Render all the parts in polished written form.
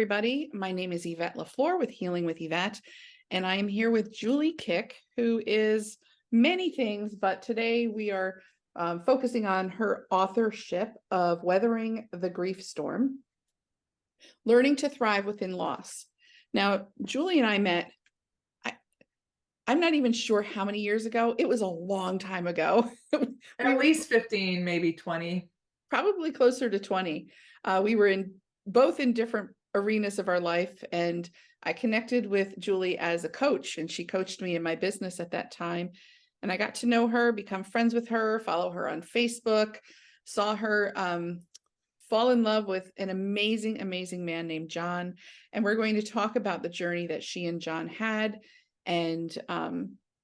everybody. My name is Yvette LeFlore with Healing with Yvette, and I am here with Julie Kick, who is many things, but today we are focusing on her authorship of Weathering the Grief Storm, Learning to Thrive Within Loss. Now, Julie and I met, I'm not even sure how many years ago. It was a long time ago. At least 15, maybe 20. Probably closer to 20. We were both in different arenas of our life, and I connected with Julie as a coach, and she coached me in my business at that time. And I got to know her, become friends with her, follow her on Facebook, saw her fall in love with an amazing, amazing man named John. And we're going to talk about the journey that she and John had. And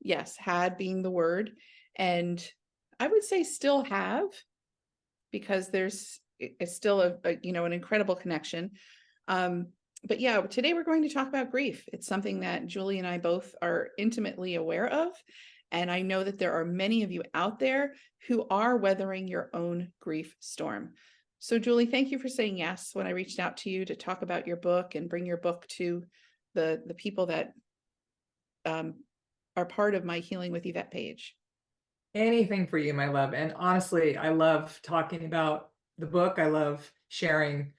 yes, had being the word. And I would say still have, because it's still an incredible connection. But yeah, today we're going to talk about grief. It's something that Julie and I both are intimately aware of. And I know that there are many of you out there who are weathering your own grief storm. So Julie, thank you for saying yes when I reached out to you to talk about your book and bring your book to the people that are part of my Healing with Yvette page. Anything for you, my love. And honestly, I love talking about the book. I love sharing,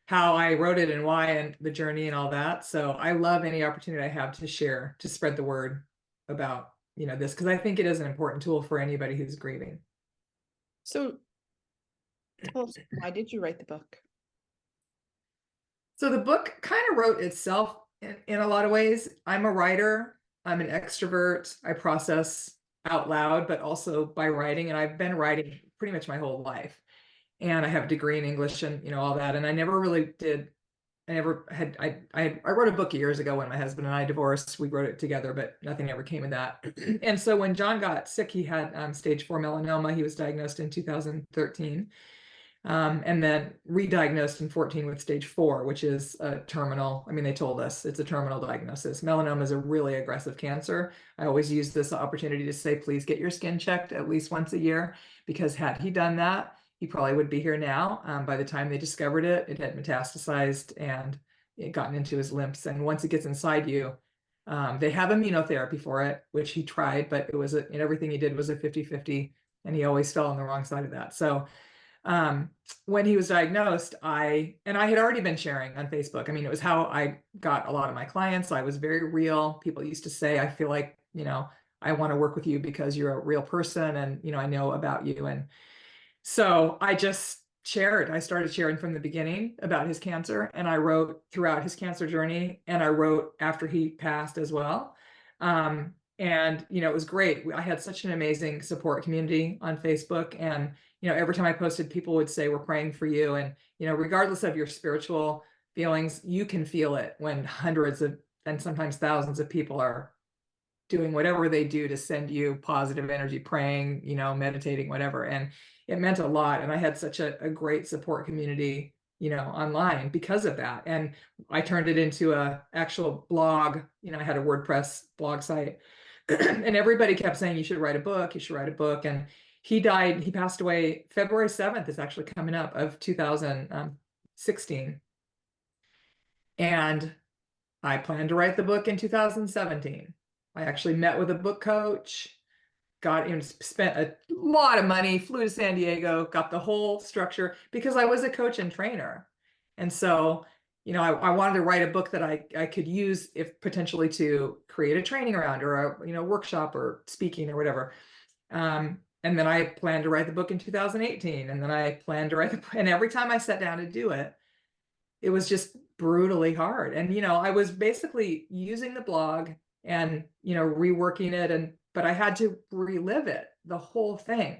how I wrote it and why and the journey and all that. So I love any opportunity I have to share, to spread the word about, this, because I think it is an important tool for anybody who's grieving. So tell us, why did you write the book? So the book kind of wrote itself in a lot of ways. I'm a writer. I'm an extrovert. I process out loud, but also by writing. And I've been writing pretty much my whole life. And I have a degree in English and, all that. And I never really did. I wrote a book years ago when my husband and I divorced. We wrote it together, but nothing ever came of that. And so when John got sick, he had stage 4 melanoma. He was diagnosed in 2013. And then re-diagnosed in 14 with stage 4, which is a terminal. I mean, they told us it's a terminal diagnosis. Melanoma is a really aggressive cancer. I always use this opportunity to say, please get your skin checked at least once a year, because had he done that, he probably would be here now. By the time they discovered it, it had metastasized and it gotten into his lymphs. And once it gets inside you, they have immunotherapy for it, which he tried, but it was everything he did was a 50-50, and he always fell on the wrong side of that. So when he was diagnosed, I had already been sharing on Facebook. I mean, it was how I got a lot of my clients. I was very real. People used to say, I feel like, I want to work with you because you're a real person and, I know about you. And so I just shared. I started sharing from the beginning about his cancer, and I wrote throughout his cancer journey, and I wrote after he passed as well. And, it was great. I had such an amazing support community on Facebook. And, every time I posted, people would say, we're praying for you. And, regardless of your spiritual feelings, you can feel it when hundreds of, and sometimes thousands of people are doing whatever they do to send you positive energy, praying, meditating, whatever. And it meant a lot. And I had such a great support community, online because of that. And I turned it into a actual blog. I had a WordPress blog site. And everybody kept saying, you should write a book, you should write a book. And he passed away February 7th, is actually coming up, of 2016. And I planned to write the book in 2017. I actually met with a book coach, spent a lot of money, flew to San Diego, got the whole structure, because I was a coach and trainer. And so I wanted to write a book that I could use if potentially to create a training around, or a workshop or speaking or whatever. And then I planned to write the book in 2018. And then I planned to write and every time I sat down to do it, it was just brutally hard. And, I was basically using the blog and, reworking it. But I had to relive it, the whole thing.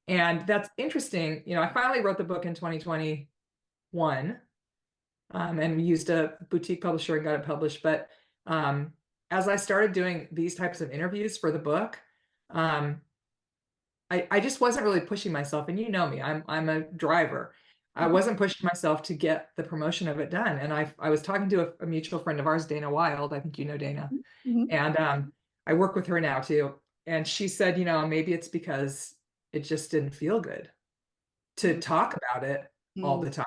And that's interesting. I finally wrote the book in 2021. And we used a boutique publisher and got it published. But as I started doing these types of interviews for the book, I just wasn't really pushing myself. And you know me, I'm a driver. I wasn't pushing myself to get the promotion of it done. And I was talking to a mutual friend of ours, Dana Wild. I think you know Dana. Mm-hmm. And I work with her now too. And she said, maybe it's because it just didn't feel good to talk about it all the time.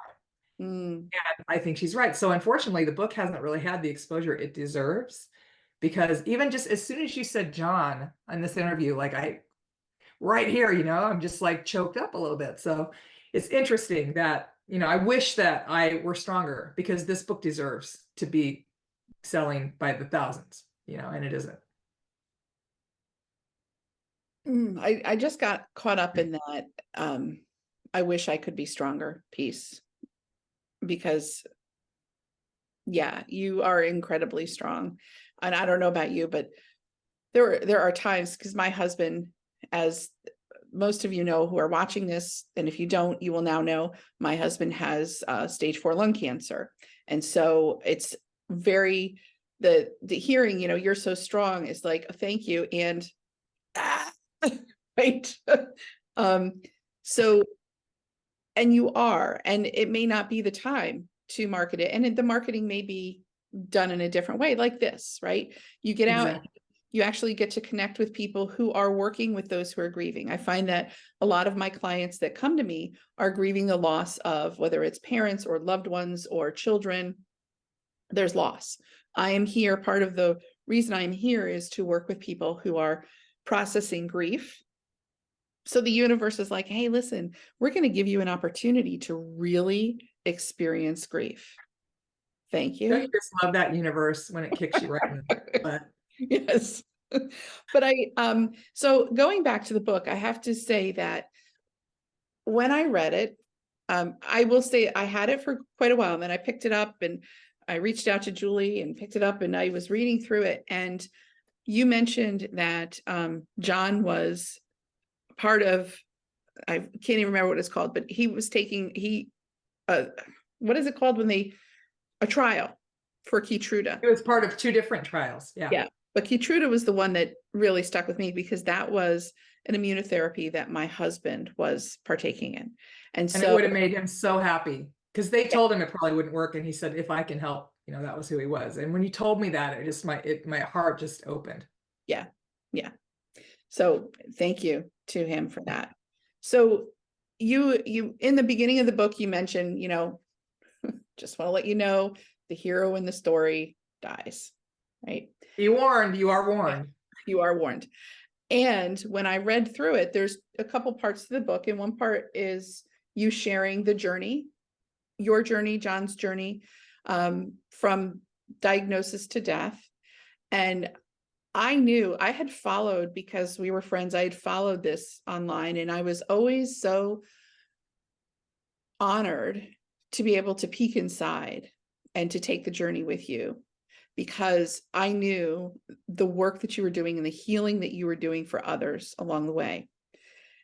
Mm. And I think she's right. So unfortunately, the book hasn't really had the exposure it deserves, because even just as soon as you said John in this interview, like right here, I'm just like choked up a little bit. So it's interesting that, I wish that I were stronger, because this book deserves to be selling by the thousands, and it isn't. I just got caught up in that. I wish I could be stronger piece, because yeah, you are incredibly strong. And I don't know about you, but there are times, because my husband, as most of you know who are watching this, and if you don't, you will now know, my husband has stage 4 lung cancer. And so it's very, the hearing, you're so strong, is like, thank you. And right. um, so, and you are, and it may not be the time to market it. And the marketing may be done in a different way, like this, right? You get out, Exactly. you actually get to connect with people who are working with those who are grieving. I find that a lot of my clients that come to me are grieving the loss of, whether it's parents or loved ones or children, there's loss. I am here. Part of the reason I'm here is to work with people who are processing grief. So the universe is like, hey, listen, we're going to give you an opportunity to really experience grief. Thank Don't you. you just love that universe when it kicks you right in the butt? Yes. But so going back to the book, I have to say that when I read it, I will say I had it for quite a while, and then I picked it up and I reached out to Julie and picked it up, and I was reading through it. And you mentioned that John was part of, I can't even remember what it's called, but he was taking, what is it called when a trial for Keytruda. It was part of 2 different trials. Yeah. Yeah. But Keytruda was the one that really stuck with me, because that was an immunotherapy that my husband was partaking in. And And it so, would have made him so happy, because they yeah, told him it probably wouldn't work. And he said, if I can help, that was who he was. And when you told me that, my heart just opened. yeah, yeah. So thank you to him for that. So you in the beginning of the book, you mentioned, just want to let you know, the hero in the story dies, right? Be warned, you are warned. You are warned. And when I read through it, there's a couple parts to the book, and one part is you sharing the journey, your journey, John's journey, from diagnosis to death. And I knew I had followed, because we were friends, I had followed this online, and I was always so honored to be able to peek inside and to take the journey with you, because I knew the work that you were doing and the healing that you were doing for others along the way.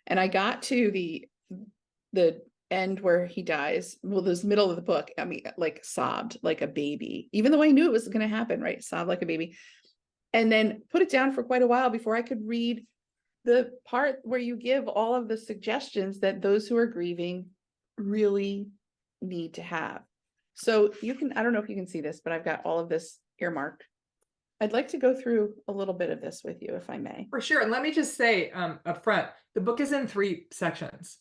And I got to the end where he dies. Well, this middle of the book, I mean, like sobbed like a baby, even though I knew it was going to happen, right? Sobbed like a baby. And then put it down for quite a while before I could read the part where you give all of the suggestions that those who are grieving really need to have. So you can, I don't know if you can see this, but I've got all of this earmarked. I'd like to go through a little bit of this with you, if I may. For sure. And let me just say up front, the book is in 3 sections.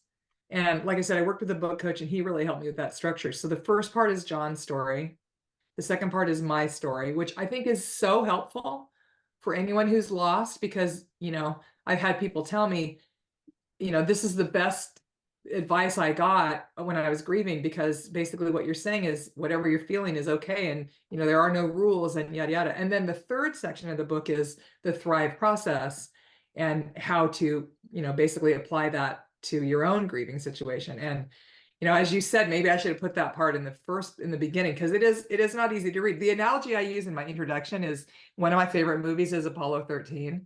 And like I said, I worked with a book coach, and he really helped me with that structure. So the first part is John's story. The second part is my story, which I think is so helpful for anyone who's lost, because, I've had people tell me, this is the best advice I got when I was grieving, because basically what you're saying is whatever you're feeling is okay. And, there are no rules and yada, yada. And then the third section of the book is the Thrive process, and how to, basically apply that to your own grieving situation. And, as you said, maybe I should have put that part in the beginning, because it is not easy to read. The analogy I use in my introduction is, one of my favorite movies is Apollo 13.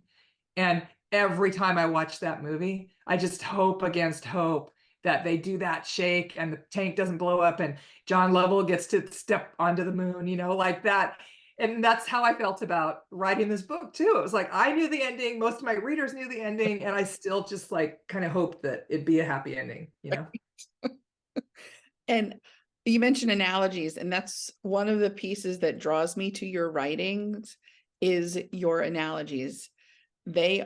And every time I watch that movie, I just hope against hope that they do that shake and the tank doesn't blow up and John Lovell gets to step onto the moon, like that. And that's how I felt about writing this book too. It was like, I knew the ending. Most of my readers knew the ending. And I still just kind of hoped that it'd be a happy ending. And you mentioned analogies, and that's one of the pieces that draws me to your writings, is your analogies. They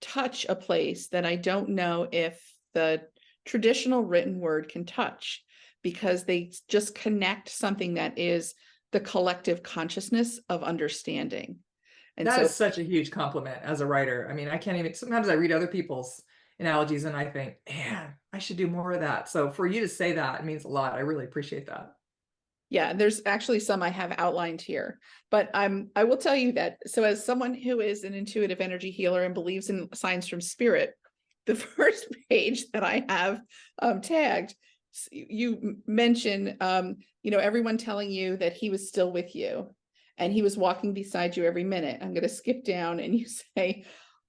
touch a place that I don't know if the traditional written word can touch, because they just connect something that is the collective consciousness of understanding. And That so, is such a huge compliment as a writer. I mean, I can't even, sometimes I read other people's analogies and I think, man, I should do more of that. So for you to say that, it means a lot. I really appreciate that. yeah, there's actually some I have outlined here, but I will tell you that. So as someone who is an intuitive energy healer and believes in signs from spirit, the first page that I have tagged, you mention, everyone telling you that he was still with you and he was walking beside you every minute. I'm going to skip down and you say,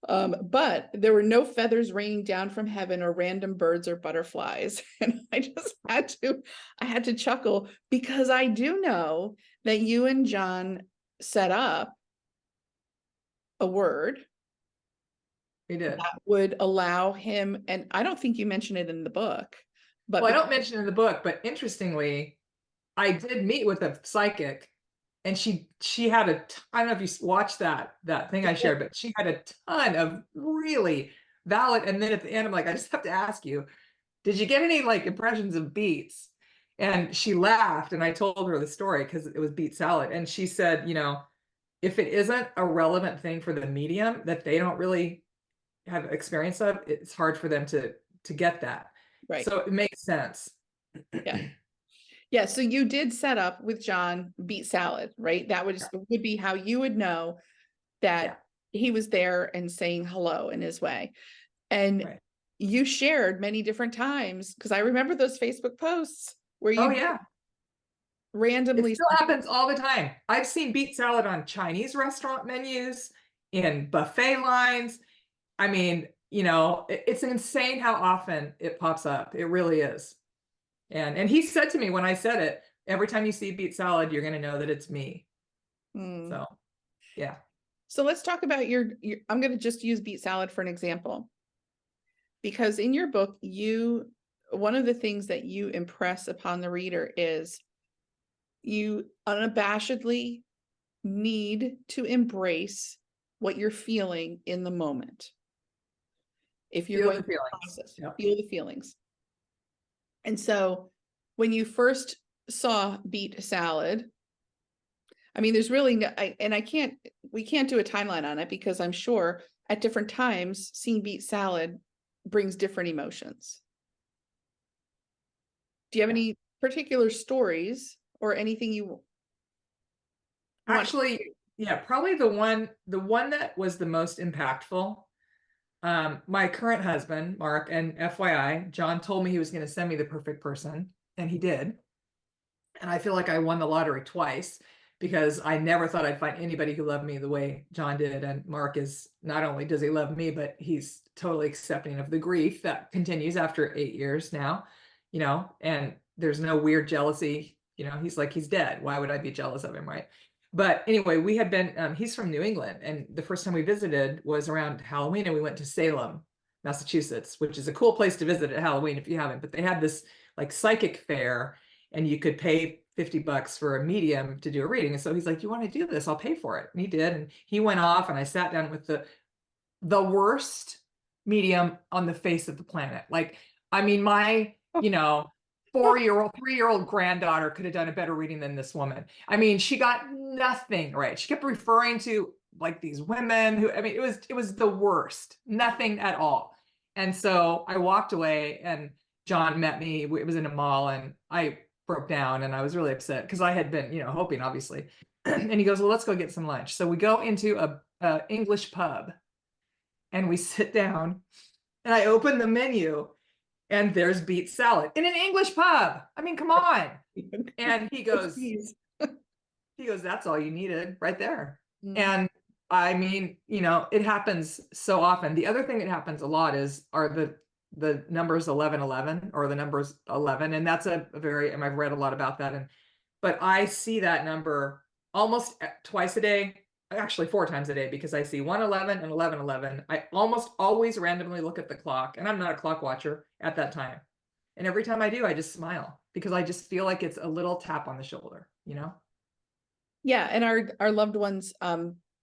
but there were no feathers raining down from heaven or random birds or butterflies. And I had to chuckle, because I do know that you and John set up a word We did. that would allow him, and I don't think you mentioned it in the book, but Well, I don't mention it in the book, but interestingly, I did meet with a psychic and she had I don't know if you watched that thing I shared, but she had a ton of really valid, and then at the end, I'm like, I just have to ask you, did you get any like impressions of beets? And she laughed and I told her the story because it was beet salad. And she said, if it isn't a relevant thing for the medium that they don't really have experience of, it's hard for them to get that. right. So it makes sense. Yeah. Yeah. So you did set up with John beet salad, right? That would be how you would know that he was there and saying hello in his way. And Right. you shared many different times, because I remember those Facebook posts where Oh you yeah. It randomly still happens all the time. I've seen beet salad on Chinese restaurant menus, in buffet lines. I mean, it's insane how often it pops up. It really is. And he said to me when I said it, every time you see beet salad, you're going to know that it's me. So, yeah. So let's talk about your I'm going to just use beet salad for an example, because in your book, one of the things that you impress upon the reader is you unabashedly need to embrace what you're feeling in the moment. If you're Feel going the to feelings. process, Yep. feel the feelings. And so when you first saw beet salad, I mean, there's really no, we can't do a timeline on it, because I'm sure at different times seeing beet salad brings different emotions. Do you have any particular stories or anything you want? Actually, yeah, probably the one that was the most impactful. My current husband, Mark, and FYI, John told me he was going to send me the perfect person, and he did. And I feel like I won the lottery twice, because I never thought I'd find anybody who loved me the way John did. And Mark is, not only does he love me, but he's totally accepting of the grief that continues after 8 years now, and there's no weird jealousy. He's like, he's dead. Why would I be jealous of him? Right. But anyway, we had been, he's from New England. And the first time we visited was around Halloween, and we went to Salem, Massachusetts, which is a cool place to visit at Halloween if you haven't. But they had this like psychic fair, and you could pay $50 for a medium to do a reading. And so he's like, you want to do this? I'll pay for it. And he did. And he went off, and I sat down with the worst medium on the face of the planet. Like, I mean, my, 4-year-old, 3-year-old granddaughter could have done a better reading than this woman. I mean, she got nothing right. She kept referring to like these women who, I mean, it was the worst, nothing at all. And so I walked away, and John met me. It was in a mall, and I broke down, and I was really upset because I had been, hoping, obviously. And he goes, well, let's go get some lunch. So we go into a English pub, and we sit down, and I open the menu, and there's beet salad in an English pub. I mean, come on. And he goes, that's all you needed right there. And I mean, it happens so often. The other thing that happens a lot are the numbers 1111, or the numbers 11. And that's and I've read a lot about that. But I see that number almost twice a day, actually 4 times a day, because I see 111 and 1111. I almost always randomly look at the clock, and I'm not a clock watcher at that time. And every time I do, I just smile, because I just feel like it's a little tap on the shoulder, Yeah. And our loved ones,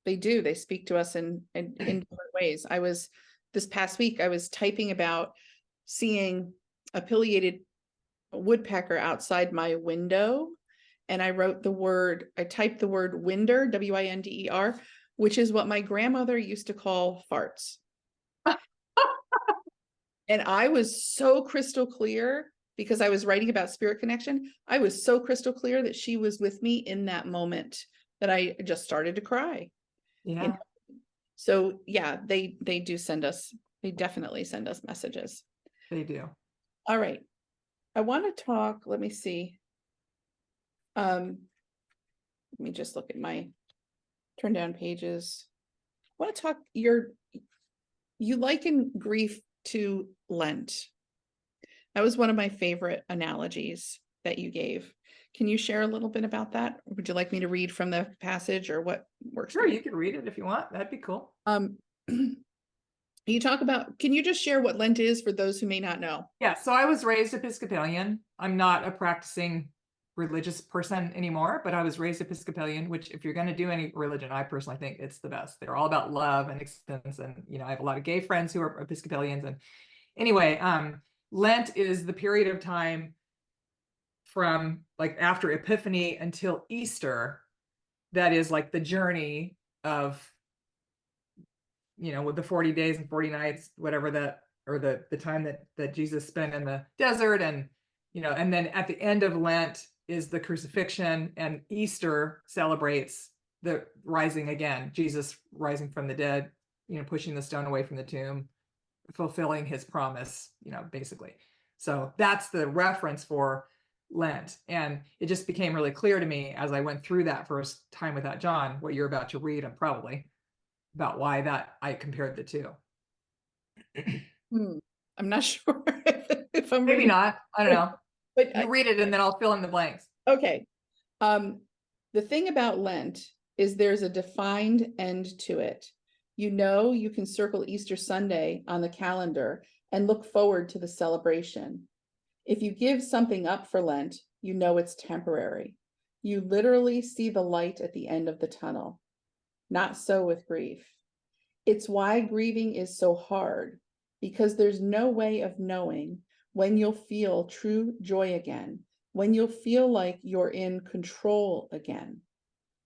they speak to us in different ways. This past week, I was typing about seeing a pileated woodpecker outside my window, and I typed the word winder, W-I-N-D-E-R, which is what my grandmother used to call farts. And I was so crystal clear, because I was writing about spirit connection. I was so crystal clear that she was with me in that moment that I just started to cry. Yeah. So yeah, they definitely send us messages. They do. All right. I want to talk, let me see. Let me just look at my turn down pages. I want to talk, you liken grief to Lent. That was one of my favorite analogies that you gave. Can you share a little bit about that? Or would you like me to read from the passage, or what works? Sure, you can read it if you want. That'd be cool. You talk about, can you just share what Lent is for those who may not know? Yeah, so I was raised Episcopalian. I'm not a practicing religious person anymore, but I was raised Episcopalian, which if you're going to do any religion, I personally think it's the best. They're all about love and acceptance. And, I have a lot of gay friends who are Episcopalians. And anyway, Lent is the period of time from like after Epiphany until Easter. That is like the journey of, with the 40 days and 40 nights, whatever that, or the time that Jesus spent in the desert. And, and then at the end of Lent is the crucifixion, and Easter celebrates the rising again, Jesus rising from the dead, pushing the stone away from the tomb, fulfilling his promise, basically. So that's the reference for Lent. And it just became really clear to me as I went through that first time without John, what you're about to read, and probably about why that I compared the two. I'm not sure if I'm Maybe reading. not. I don't know. But you read it and then I'll fill in the blanks. Okay. The thing about Lent is there's a defined end to it. You can circle Easter Sunday on the calendar and look forward to the celebration. If you give something up for Lent, it's temporary. You literally see the light at the end of the tunnel. Not so with grief. It's why grieving is so hard, because there's no way of knowing when you'll feel true joy again, when you'll feel like you're in control again.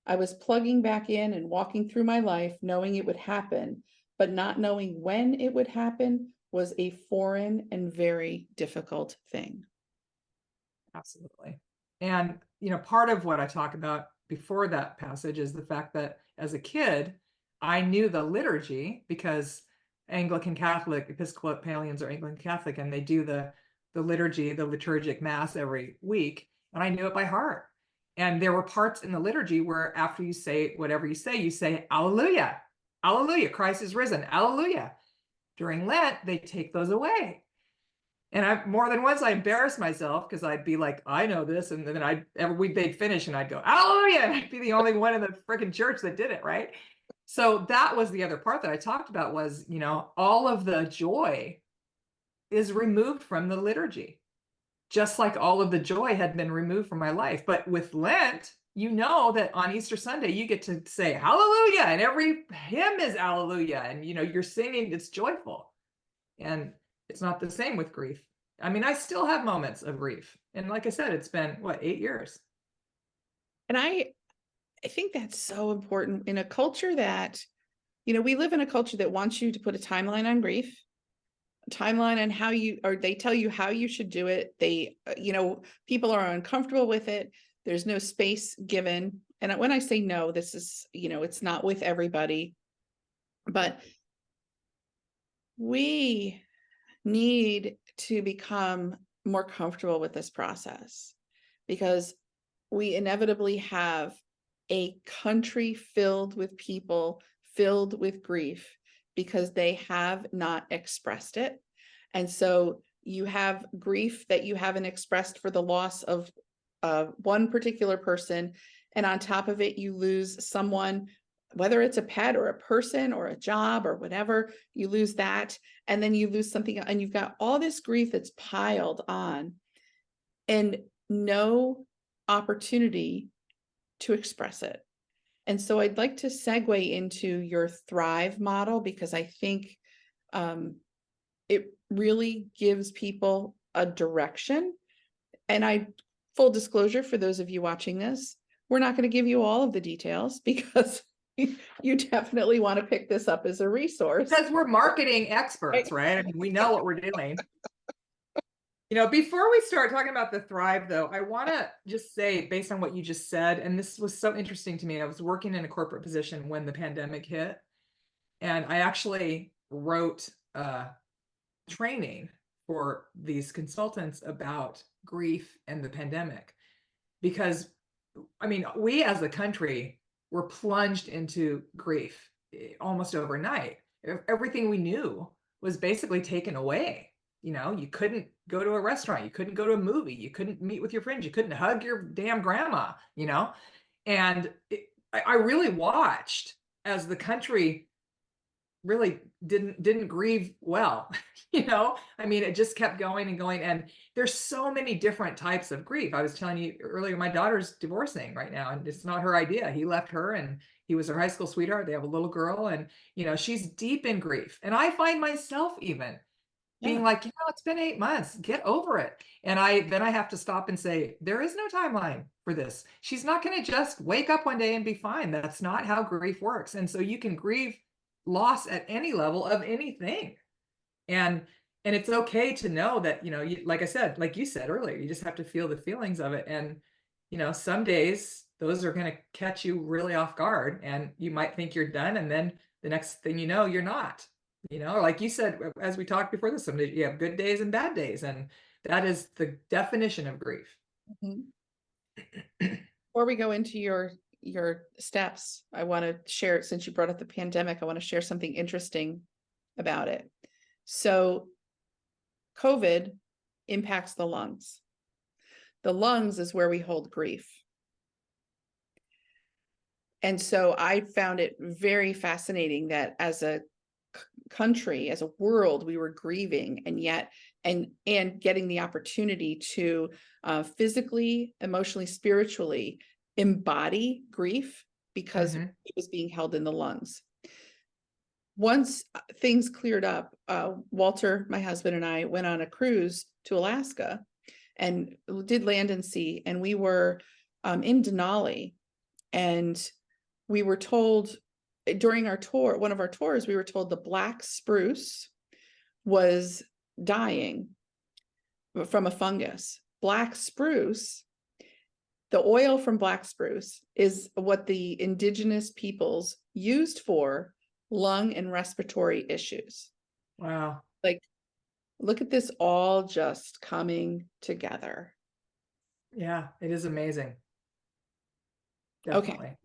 I was plugging back in and walking through my life knowing it would happen, but not knowing when it would happen was a foreign and very difficult thing. Absolutely. And, part of what I talk about before that passage is the fact that as a kid, I knew the liturgy because Anglican Catholic, Episcopalians are Anglican Catholic, and they do the liturgy, the liturgic mass every week. And I knew it by heart. And there were parts in the liturgy where after you say whatever you say, Alleluia, Alleluia, Christ is risen, Alleluia. During Lent, they take those away. And more than once I embarrassed myself because I'd be like, I know this. And then every week they'd finish and I'd go, Hallelujah. And I'd be the only one in the freaking church that did it. Right. So that was the other part that I talked about was, all of the joy is removed from the liturgy, just like all of the joy had been removed from my life. But with Lent, that on Easter Sunday, you get to say Hallelujah. And every hymn is Hallelujah. And, you're singing, it's joyful. And it's not the same with grief. I mean, I still have moments of grief. And like I said, it's been 8 years. And I think that's so important in a culture that, we live in a culture that wants you to put a timeline on grief, a timeline on they tell you how you should do it. They, people are uncomfortable with it. There's no space given. And when I say no, this is, it's not with everybody, but we need to become more comfortable with this process, because we inevitably have a country filled with people filled with grief because they have not expressed it. And so you have grief that you haven't expressed for the loss of one particular person. And on top of it, you lose someone, whether it's a pet or a person or a job or whatever, you lose that. And then you lose something, and you've got all this grief that's piled on and no opportunity to express it. And so I'd like to segue into your Thrive model, because I think it really gives people a direction. And full disclosure for those of you watching this, we're not going to give you all of the details because you definitely want to pick this up as a resource. Because we're marketing experts, right? I mean, we know what we're doing. Before we start talking about the Thrive, though, I want to just say, based on what you just said, and this was so interesting to me, I was working in a corporate position when the pandemic hit, and I actually wrote training for these consultants about grief and the pandemic. Because, I mean, we as a country were plunged into grief almost overnight. Everything we knew was basically taken away. You couldn't go to a restaurant, you couldn't go to a movie, you couldn't meet with your friends, you couldn't hug your damn grandma, and I really watched as the country really didn't grieve well. I mean, it just kept going and going, and there's so many different types of grief. I was telling you earlier, my daughter's divorcing right now, and it's not her idea. He left her, and he was her high school sweetheart. They have a little girl, and she's deep in grief, and I find myself even being like, it's been 8 months, get over it. And then I have to stop and say, there is no timeline for this. She's not going to just wake up one day and be fine. That's not how grief works. And so you can grieve loss at any level of anything. And it's okay to know that, like I said, like you said earlier, you just have to feel the feelings of it. And, some days those are going to catch you really off guard, and you might think you're done. And then the next thing you know, you're not. Like you said, as we talked before this, some days you have good days and bad days, and that is the definition of grief. Before we go into your steps, I want to share, since you brought up the pandemic, I want to share something interesting about it. So COVID impacts the lungs. The lungs is where we hold grief. And so I found it very fascinating that as a country, as a world, we were grieving, and yet and getting the opportunity to physically, emotionally, spiritually embody grief because it was being held in the lungs. Once things cleared up, Walter, my husband, and I went on a cruise to Alaska and did land and sea, and we were in Denali, and we were told during our tour, one of our tours, we were told the black spruce was dying from a fungus. Black spruce, the oil from black spruce is what the indigenous peoples used for lung and respiratory issues. Wow. Like, look at this all just coming together. Yeah, it is amazing. Definitely.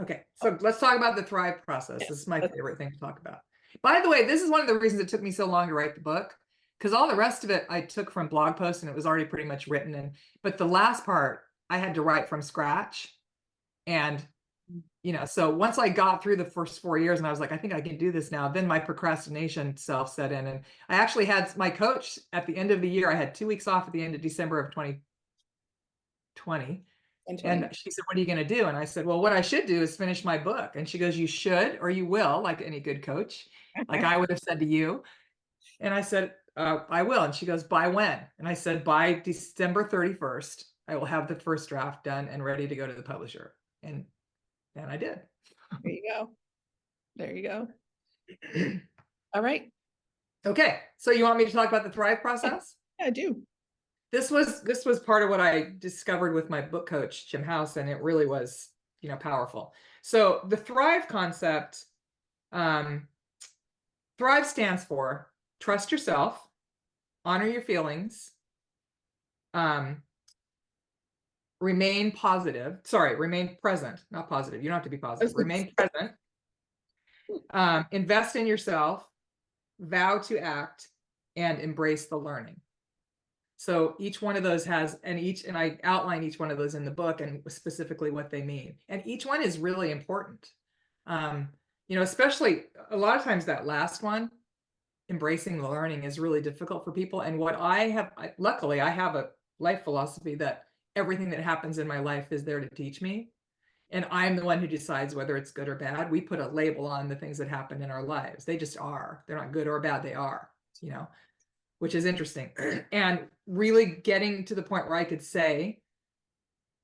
Okay, so let's talk about the Thrive process. This is my favorite thing to talk about. By the way, this is one of the reasons it took me so long to write the book, because all the rest of it I took from blog posts and it was already pretty much written. But the last part I had to write from scratch. And, so once I got through the first 4 years and I was like, I think I can do this now, then my procrastination self set in. And I actually had my coach at the end of the year. I had 2 weeks off at the end of December of 2020. And she said, what are you going to do? And I said, well, what I should do is finish my book. And she goes, you should, or you will, like any good coach, like I would have said to you. And I said, I will. And she goes, by when? And I said, by December 31st, I will have the first draft done and ready to go to the publisher. And I did. There you go. There you go. All right. Okay. So you want me to talk about the Thrive process? Yeah, I do. This was part of what I discovered with my book coach, Jim House, and it really was, powerful. So the Thrive concept, Thrive stands for trust yourself, honor your feelings, remain present, not positive. You don't have to be positive. Remain present, invest in yourself, vow to act, and embrace the learning. So each one of those has, and I outline each one of those in the book and specifically what they mean. And each one is really important. Especially a lot of times that last one, embracing the learning, is really difficult for people. And what luckily I have a life philosophy that everything that happens in my life is there to teach me. And I'm the one who decides whether it's good or bad. We put a label on the things that happen in our lives. They just are. They're not good or bad. They are, which is interesting. And really getting to the point where I could say,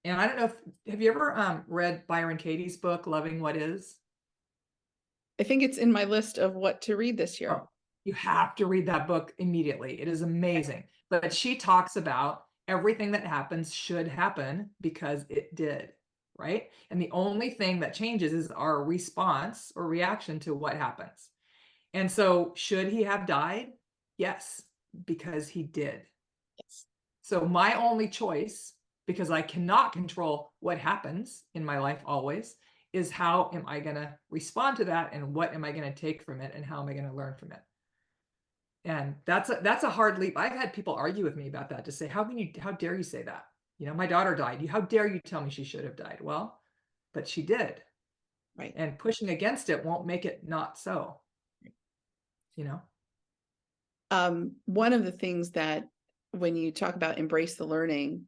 and I don't know if, have you ever read Byron Katie's book, Loving What Is? I think it's in my list of what to read this year. Oh, you have to read that book immediately. It is amazing. But she talks about everything that happens should happen because it did, right? And the only thing that changes is our response or reaction to what happens. And so, should he have died? Yes, because he did. Yes. So, my only choice, because I cannot control what happens in my life always, is how am I going to respond to that, and what am I going to take from it, and how am I going to learn from it? And that's a hard leap. I've had people argue with me about that, to say, how dare you say that? You know, my daughter died. How dare you tell me she should have died? Well, but she did. Right. And pushing against it won't make it not so. You know? One of the things that, when you talk about embrace the learning,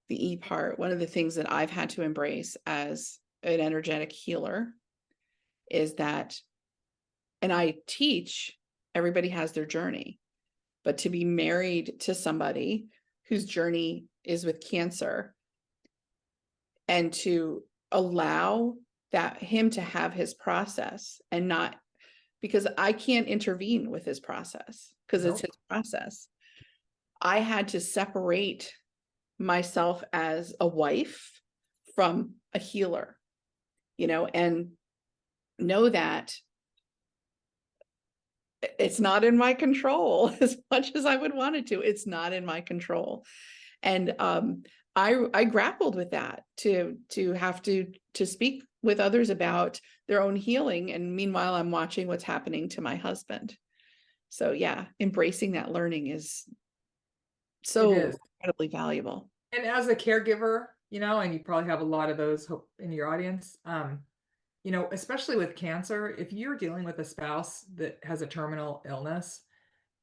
the E part, one of the things that I've had to embrace as an energetic healer is that, and I teach, everybody has their journey, but to be married to somebody whose journey is with cancer, and to allow that him to have his process, and not, because I can't intervene with his process because it's his process. I had to separate myself as a wife from a healer, you know, and know that it's not in my control as much as I would want it to. It's not in my control. And I grappled with that, to have to speak with others about their own healing. And meanwhile, I'm watching what's happening to my husband. So yeah, embracing that learning is so incredibly valuable. And as a caregiver, you know, and you probably have a lot of those in your audience, you know, especially with cancer, if you're dealing with a spouse that has a terminal illness,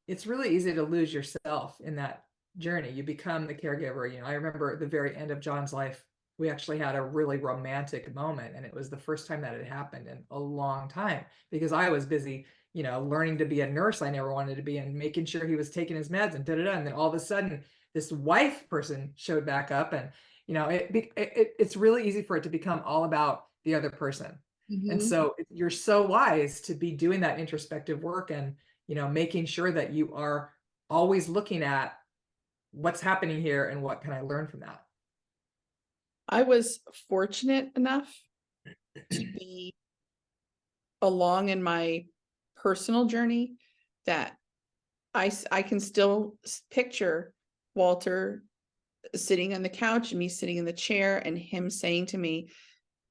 it's really easy to lose yourself in that journey. You become the caregiver. You know, I remember at the very end of John's life, we actually had a really romantic moment, and it was the first time that had happened in a long time, because I was busy, you know, learning to be a nurse I never wanted to be, and making sure he was taking his meds and da-da-da. And then all of a sudden, this wife person showed back up, and, you know, it's really easy for it to become all about the other person. And so you're so wise to be doing that introspective work, and, you know, making sure that you are always looking at what's happening here and what can I learn from that. I was fortunate enough to be along in my personal journey that I can still picture Walter sitting on the couch and me sitting in the chair, and him saying to me,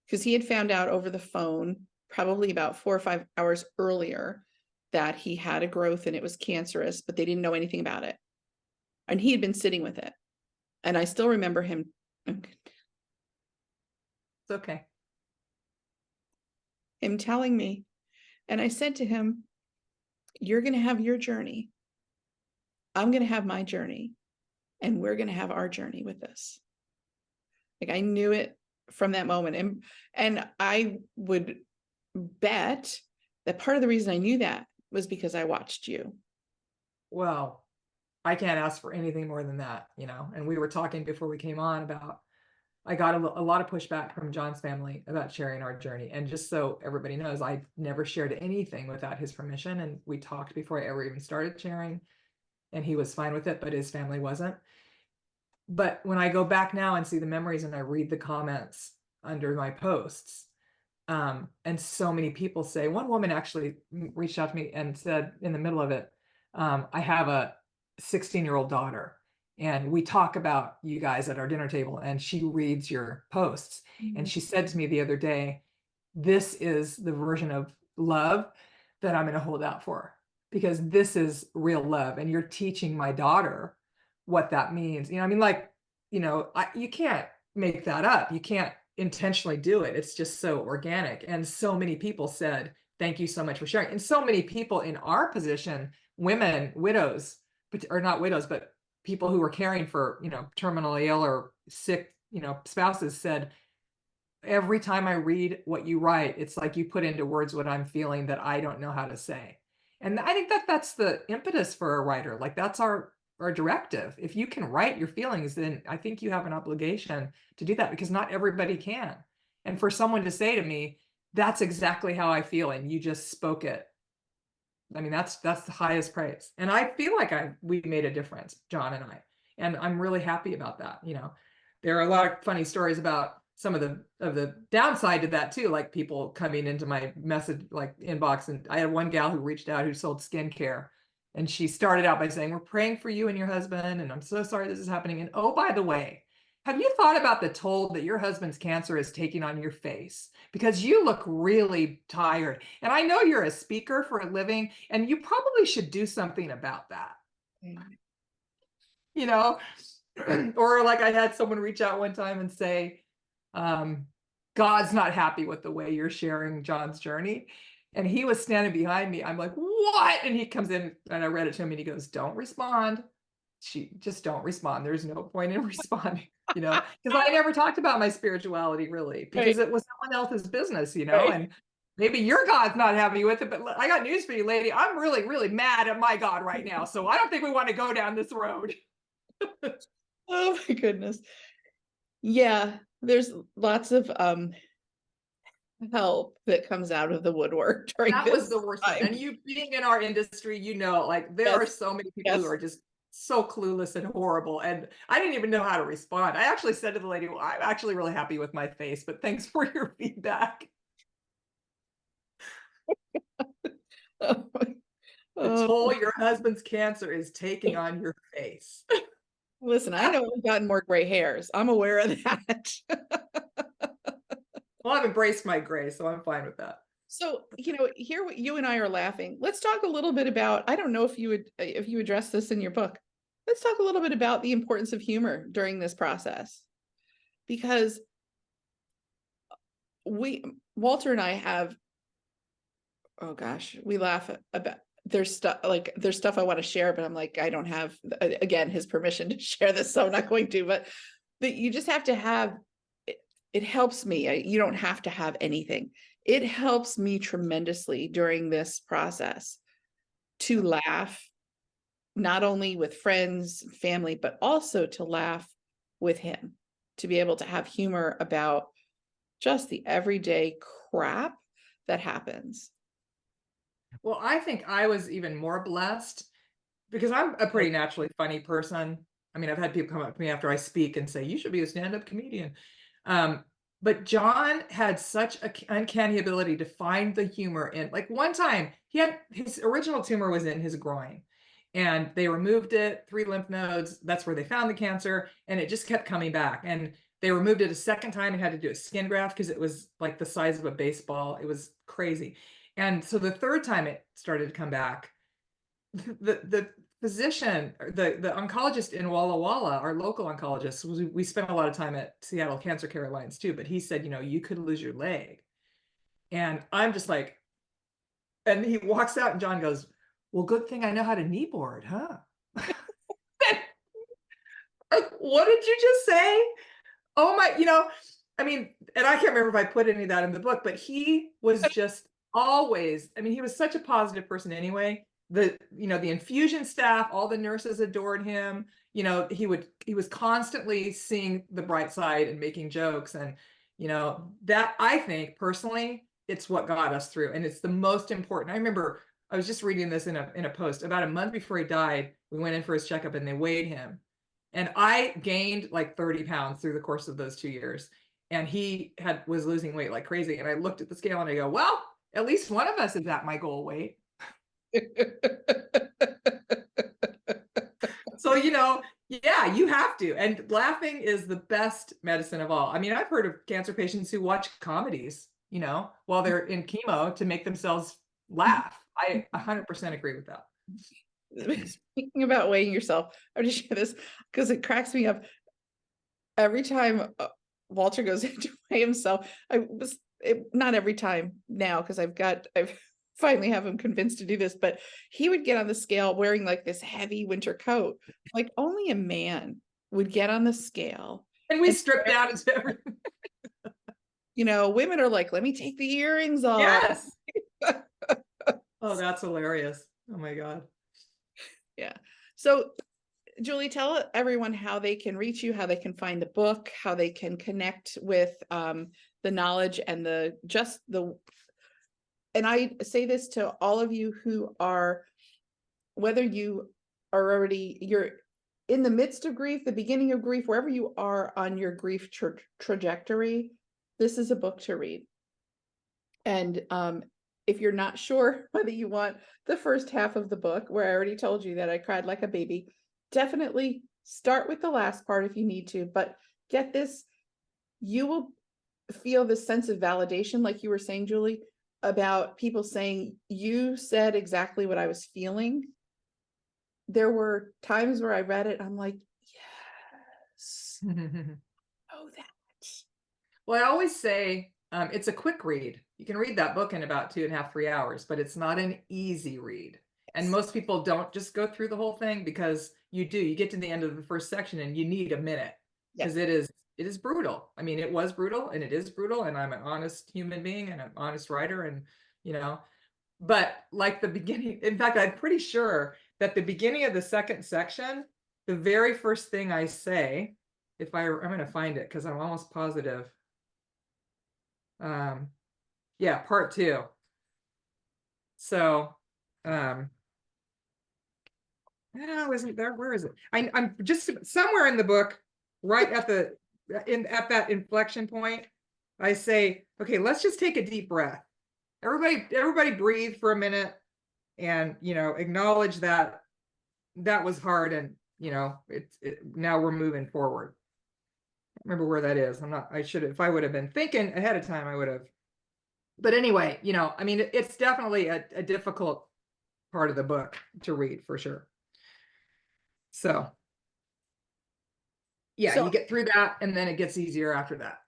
because he had found out over the phone probably about 4 or 5 hours earlier that he had a growth and it was cancerous, but they didn't know anything about it. And he had been sitting with it. And I still remember him. It's okay. Him telling me. And I said to him, you're going to have your journey. I'm going to have my journey. And we're going to have our journey with this. Like, I knew it from that moment. And I would bet that part of the reason I knew that was because I watched you. Well, I can't ask for anything more than that, you know. And we were talking before we came on about, I got a lot of pushback from John's family about sharing our journey. And just so everybody knows, I never shared anything without his permission. And we talked before I ever even started sharing, and he was fine with it, but his family wasn't. But when I go back now and see the memories, and I read the comments under my posts, and so many people say, one woman actually reached out to me and said in the middle of it, I have a 16-year-old daughter, and we talk about you guys at our dinner table, and she reads your posts. And she said to me the other day, this is the version of love that I'm going to hold out for, because this is real love. And you're teaching my daughter what that means. You know, I mean, like, you know, you can't make that up. You can't intentionally do it. It's just so organic. And so many people said, thank you so much for sharing. And so many people in our position, women, widows, or not widows, but people who were caring for, you know, terminally ill or sick, you know, spouses, said, every time I read what you write, it's like you put into words what I'm feeling that I don't know how to say. And I think that that's the impetus for a writer. Like that's our directive. If you can write your feelings, then I think you have an obligation to do that because not everybody can. And for someone to say to me, that's exactly how I feel, and you just spoke it. I mean, that's the highest praise. And I feel like we made a difference, John and I. And I'm really happy about that. You know, there are a lot of funny stories about some of the downside to that too, like people coming into my message like inbox. And I had one gal who reached out who sold skincare. And she started out by saying, "We're praying for you and your husband, and I'm so sorry this is happening. And oh, by the way, have you thought about the toll that your husband's cancer is taking on your face? Because you look really tired. And I know you're a speaker for a living, and you probably should do something about that." You know, or like I had someone reach out one time and say, God's not happy with the way you're sharing John's journey. And he was standing behind me. I'm like, what? And he comes in and I read it to him and he goes, don't respond. She just don't respond. There's no point in responding, you know, because I never talked about my spirituality really, because Right, it was someone else's business, you know, right. and maybe your God's not happy with it, but I got news for you, lady. I'm really, really mad at my God right now. So I don't think we want to go down this road. Oh my goodness. Yeah, there's lots of help that comes out of the woodwork during That was this the worst one. time. And you being in our industry, you know, like there are Yes, so many people who yes. are just so clueless and horrible. And I didn't even know how to respond. I actually said to the lady, well, I'm actually really happy with my face, but thanks for your feedback. Oh, The oh, toll your husband's cancer is taking on your face. listen, I know I've gotten more gray hairs. I'm aware of that. Well, I've embraced my gray, so I'm fine with that. So, here you and I are laughing. Let's talk a little bit about, I don't know if you address this in your book. Let's talk a little bit about the importance of humor during this process. Because Walter and I have, oh gosh, we laugh about there's stuff I want to share, but I'm like, I don't have again his permission to share this, so I'm not going to, but you just have to have it helps me. You don't have to have anything. It helps me tremendously during this process to laugh, not only with friends, family, but also to laugh with him, to be able to have humor about just the everyday crap that happens. Well, I think I was even more blessed because I'm a pretty naturally funny person. I mean, I've had people come up to me after I speak and say, you should be a stand-up comedian. Um, but John had such an uncanny ability to find the humor in, like one time he had his original tumor was in his groin and they removed it, 3 lymph nodes. That's where they found the cancer and it just kept coming back. And they removed it a second time and had to do a skin graft because it was like the size of a baseball. It was crazy. And so the third time it started to come back, the physician, the oncologist in Walla Walla, our local oncologist, we spent a lot of time at Seattle Cancer Care Alliance too, but he said, you know, you could lose your leg. And I'm just like, and he walks out and John goes, well, good thing I know how to kneeboard, huh? Like, what did you just say? Oh my, I mean, and I can't remember if I put any of that in the book, but he was just always, I mean, he was such a positive person anyway. The infusion staff, all the nurses adored him. He was constantly seeing the bright side and making jokes. And, that I think personally, it's what got us through. And it's the most important. I remember I was just reading this in a post about a month before he died. We went in for his checkup and they weighed him. And I gained like 30 pounds through the course of those 2 years. And he was losing weight like crazy. And I looked at the scale and I go, well, at least one of us is at my goal weight. So, yeah, you have to. And laughing is the best medicine of all. I mean, I've heard of cancer patients who watch comedies, while they're in chemo to make themselves laugh. I 100% agree with that. Speaking about weighing yourself, I'm going to share this because it cracks me up. Every time Walter goes in to weigh himself, not every time now because I've finally have him convinced to do this, but he would get on the scale wearing like this heavy winter coat. Like only a man would get on the scale. And we stripped down into everything. Women are like, let me take the earrings off. Yes. Oh, that's hilarious. Oh my God. Yeah. So Julie, tell everyone how they can reach you, how they can find the book, how they can connect with the knowledge and and I say this to all of you who are, whether you are you're in the midst of grief, the beginning of grief, wherever you are on your grief trajectory, this is a book to read. And if you're not sure whether you want the first half of the book, where I already told you that I cried like a baby, definitely start with the last part if you need to, but get this, you will feel this sense of validation, like you were saying, Julie, about people saying, you said exactly what I was feeling. There were times where I read it, I'm like, yes, oh, that. Well, I always say it's a quick read. You can read that book in about 2.5, 3 hours, but it's not an easy read. And most people don't just go through the whole thing, because you get to the end of the first section and you need a minute, because it is brutal. I mean, it was brutal and it is brutal, and I'm an honest human being and an honest writer, and but like the beginning, in fact, I'm pretty sure that the beginning of the second section, the very first thing I say, I'm going to find it because I'm almost positive. Yeah, part 2. So, isn't there? Where is it? I'm just somewhere in the book, right at that inflection point. I say, okay, let's just take a deep breath. Everybody breathe for a minute, and acknowledge that was hard, and now we're moving forward. I remember where that is. If I would have been thinking ahead of time, I would have. But anyway, I mean, it's definitely a difficult part of the book to read, for sure. So yeah, you get through that, and then it gets easier after that.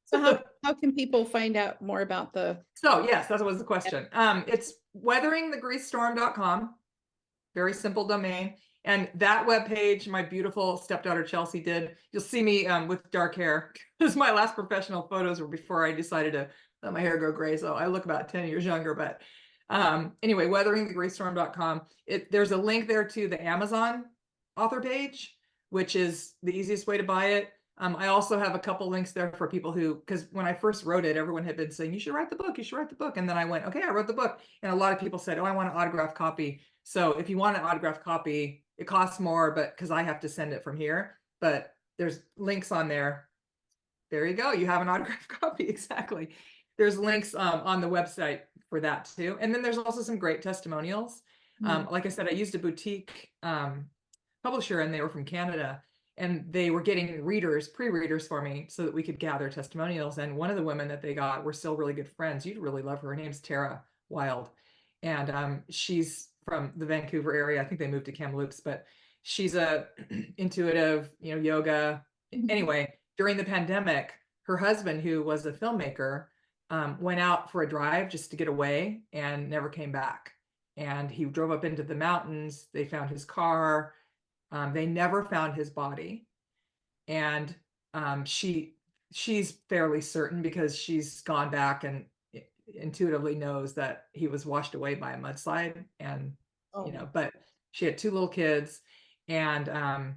So how can people find out more about So yes, that was the question. It's weatheringthegriefstorm.com. Very simple domain. And that webpage, my beautiful stepdaughter Chelsea did. You'll see me with dark hair, because my last professional photos were before I decided to let my hair go gray. So I look about 10 years younger. But anyway, weatheringthegriefstorm.com. There's a link there to the Amazon author page, which is the easiest way to buy it. I also have a couple links there for people because when I first wrote it, everyone had been saying, you should write the book, you should write the book. And then I went, okay, I wrote the book. And a lot of people said, oh, I want an autographed copy. So if you want an autographed copy, it costs more, but because I have to send it from here, but there's links on there. There you go. You have an autographed copy. Exactly. There's links on the website for that too. And then there's also some great testimonials. Like I said, I used a boutique publisher, and they were from Canada, and they were getting pre-readers for me so that we could gather testimonials. And one of the women that they got, we're still really good friends. You'd really love her. Her name's Tara Wild. And she's from the Vancouver area. I think they moved to Kamloops, but she's a intuitive, yoga. Anyway, during the pandemic, her husband, who was a filmmaker, went out for a drive just to get away and never came back. And he drove up into the mountains. They found his car. They never found his body. And she's fairly certain, because she's gone back and intuitively knows that he was washed away by a mudslide. And but she had 2 little kids, and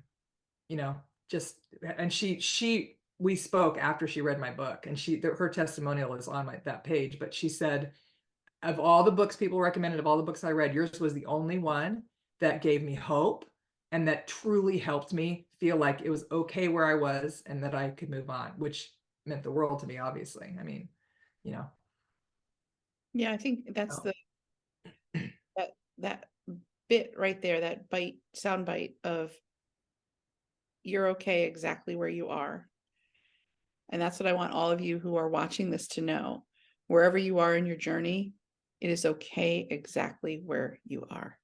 we spoke after she read my book, and her testimonial is on that page. But she said, of all the books people recommended, of all the books I read, yours was the only one that gave me hope, and that truly helped me feel like it was okay where I was, and that I could move on, which meant the world to me, obviously. I mean, Yeah, I think that's that bit right there, that sound bite of, you're okay exactly where you are. And that's what I want all of you who are watching this to know. Wherever you are in your journey, it is okay exactly where you are.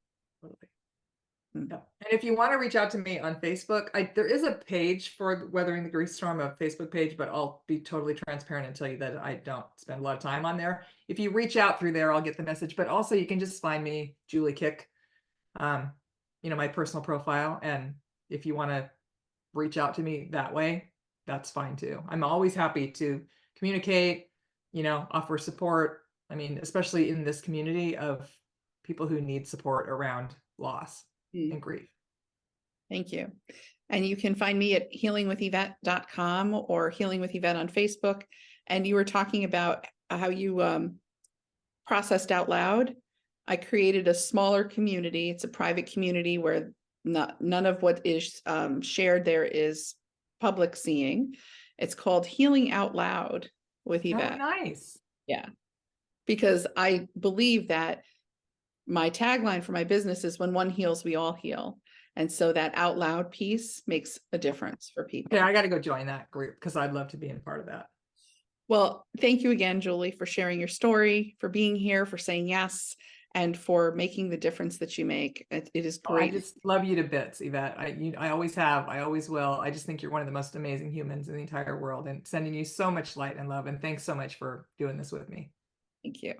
Yeah. And if you want to reach out to me on Facebook, there is a page for Weathering the Grief Storm, a Facebook page, but I'll be totally transparent and tell you that I don't spend a lot of time on there. If you reach out through there, I'll get the message. But also you can just find me, Julie Kick, my personal profile. And if you want to reach out to me that way, that's fine too. I'm always happy to communicate, offer support. I mean, especially in this community of people who need support around loss and grief. Thank you. And you can find me at healingwithyvette.com or Healing with Yvette on Facebook. And you were talking about how you processed out loud. I created a smaller community. It's a private community where none of what is shared there is public seeing. It's called Healing Out Loud with Yvette. Oh, nice. Yeah. Because I believe that my tagline for my business is when one heals, we all heal. And so that out loud piece makes a difference for people. Yeah, I got to go join that group because I'd love to be a part of that. Well, thank you again, Julie, for sharing your story, for being here, for saying yes, and for making the difference that you make. It is great. I just love you to bits, Yvette. I always have, I always will. I just think you're one of the most amazing humans in the entire world, and sending you so much light and love. And thanks so much for doing this with me. Thank you.